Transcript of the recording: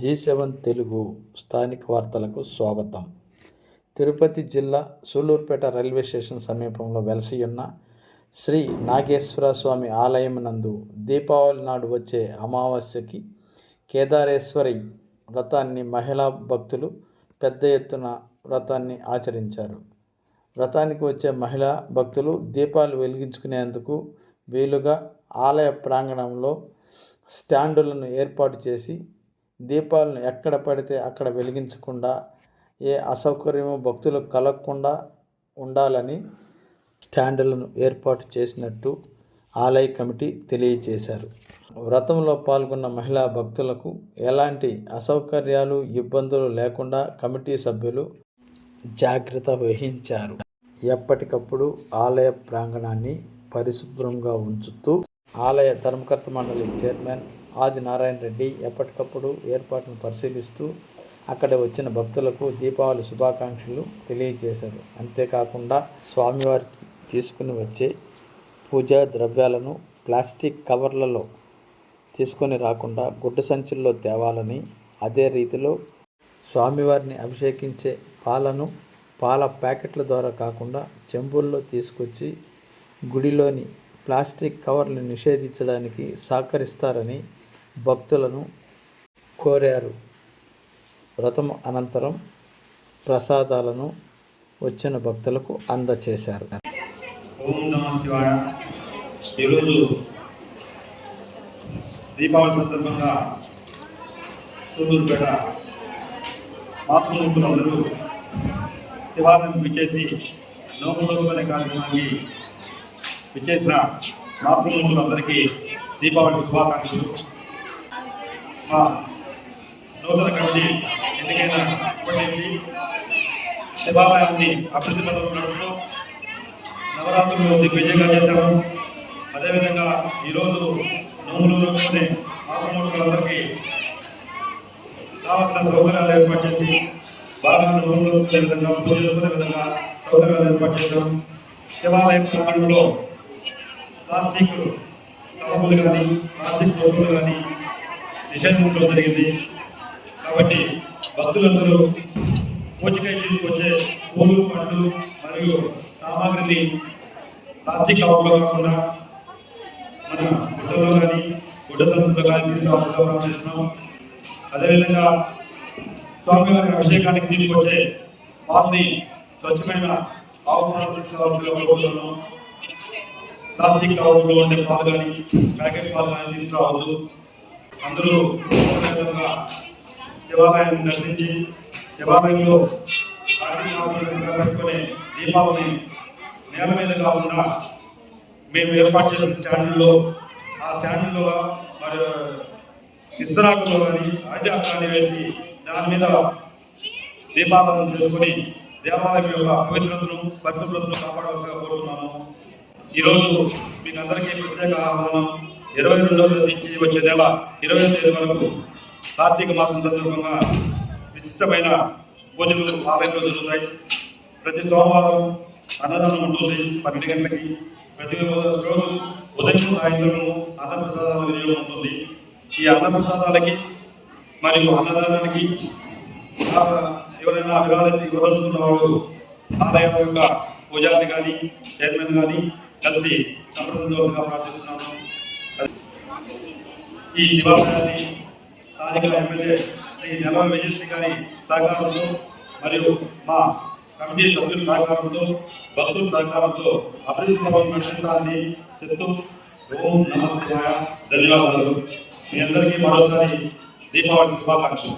G7 Telugu స్థానిక వార్తలకు స్వాగతం. తిరుపతి జిల్లా సూళ్లూరుపేట రైల్వే స్టేషన్ సమీపంలో వెలసియున్న శ్రీ నాగేశ్వర స్వామి ఆలయం నందు దీపావళి నాడు వచ్చే అమావాస్యకి కేదారేశ్వరి వ్రతాన్ని మహిళా భక్తులు పెద్ద ఎత్తున వ్రతాన్ని ఆచరించారు. వ్రతానికి వచ్చే మహిళా భక్తులు దీపాలు వెలిగించుకునేందుకు వీలుగా ఆలయ ప్రాంగణంలో స్టాండులను ఏర్పాటు చేసి దీపాలను ఎక్కడ పడితే అక్కడ వెలిగించకుండా ఏ అసౌకర్యము భక్తులకు కలగకుండా ఉండాలని స్టాండులను ఏర్పాటు చేసినట్టు ఆలయ కమిటీ తెలియజేశారు. వ్రతంలో పాల్గొన్న మహిళా భక్తులకు ఎలాంటి అసౌకర్యాలు ఇబ్బందులు లేకుండా కమిటీ సభ్యులు జాగ్రత్త వహించారు. ఎప్పటికప్పుడు ఆలయ ప్రాంగణాన్ని పరిశుభ్రంగా ఉంచుతూ ఆలయ ధర్మకర్త మండలి చైర్మన్ ఆదినారాయణ రెడ్డి ఎప్పటికప్పుడు ఏర్పాటును పరిశీలిస్తూ అక్కడ వచ్చిన భక్తులకు దీపావళి శుభాకాంక్షలు తెలియజేశారు. అంతేకాకుండా స్వామివారికి తీసుకుని వచ్చే పూజా ద్రవ్యాలను ప్లాస్టిక్ కవర్లలో తీసుకొని రాకుండా గుడ్డ సంచుల్లో తేవాలని, అదే రీతిలో స్వామివారిని అభిషేకించే పాలను పాల ప్యాకెట్ల ద్వారా కాకుండా చెంబుల్లో తీసుకొచ్చి గుడిలోని ప్లాస్టిక్ కవర్లు నిషేధించడానికి సహకరిస్తారని భక్తులను కోరారు. వ్రతం అనంతరం ప్రసాదాలను వచ్చిన భక్తులకు అందజేశారు. ఓం నమః శివాయ. ఈరోజు దీపావళి సందర్భంగా సూళ్లూరుపేట మాతృమూర్తులందరూ శివాలయం విచ్చేసి నోములు అనే కార్యక్రమానికి విచ్చేసిన మాతృమూర్తులందరికీ దీపావళి శుభాకాంక్షలు. మా నూతన కమిటీ ఎన్నికైన ఇప్పటి నుంచి శివాలయాన్ని అభివృద్ధి పథకం నడుపుతూ నవరాత్రులు దిగ్విజయంగా చేశాము. అదేవిధంగా ఈరోజు నోములలోనే మాతృమూర్తులందరికీ కావాల్సిన సౌకర్యాలు ఏర్పాటు చేసి బాగా నోములు వచ్చే విధంగా పూజ చేసుకునే విధంగా సౌకర్యాలు ఏర్పాటు చేశాం. శివాలయం ప్రాంగణంలో ప్లాస్టిక్ కవర్లు కానీ ప్లాస్టిక్ బొట్టులు కానీ నిషేధించడం జరిగింది. కాబట్టి భక్తులందరూ పూజకై తీసుకొచ్చే పూలు, పండ్లు మరియు సామాగ్రిని ప్లాస్టిక్ కవర్లో కాకుండా మన గుడ్డలో కానీ గుడ్డతంతులో కానీ తీసుకురావడం చేస్తున్నాం. అదేవిధంగా స్వామివారి అభిషేకానికి తీసుకొచ్చే పాలని స్వచ్ఛమైన ఆవు పాలను ప్లాస్టిక్ కవర్లో ఉండే పాలు కానీ ప్యాకెట్ పాలు కానీ తీసుకురావద్దు. అందరూ శివాలయాన్ని దర్శించి శివాలయంలో పెట్టుకునే దీపావళి నేల మీద కాకుండా మేము ఏర్పాటు చేసిన స్టాండ్లో ఆ స్టాండ్లో మరి ఇస్తరాకులో కానీ ఆధ్యాత్మాన్ని వేసి దాని మీద దీపాలను చేసుకుని దేవాలయం యొక్క పవిత్రతను పరిశుభ్రతను కాపాడాలని కోరుతున్నాను. ఈరోజు మీకు అందరికీ ప్రత్యేక ఆహ్వానం. 22వ తేదీ నుంచి వచ్చే నెల 20వ తేదీ వరకు కార్తీక మాసం సందర్భంగా విశిష్టమైన పూజలు ఆలయంలో జరుగుతాయి. ప్రతి సోమవారం అన్నదానం ఉంటుంది 12 గంటలకి. ప్రతి రోజు ఉదయం సాయంత్రం అన్నప్రసాదాల వినియోగం ఉంటుంది. ఈ అన్నప్రసాదాలకి మరియు అన్నదానానికి ఎవరైనా ఇవ్వాల్సిన వాళ్ళు ఆలయం యొక్క పూజారి కానీ చైర్మన్ కానీ కలిసి సంప్రదించవలసిగా ప్రార్థిస్తున్నాము. ఈ శివాలయాన్ని స్థానిక ఎమ్మెల్యే శ్రీ నెలవ విజయశ్రీ గారి సహకారంతో మరియు మా కమిటీ సభ్యుల సహకారంతో భక్తుల సహకారంతో అభివృద్ధి పథకం నడిపిస్తారని చెప్తూ ఓం నమః శివాయ. ధన్యవాదాలు. మీ అందరికీ మరోసారి దీపావళి శుభాకాంక్షలు.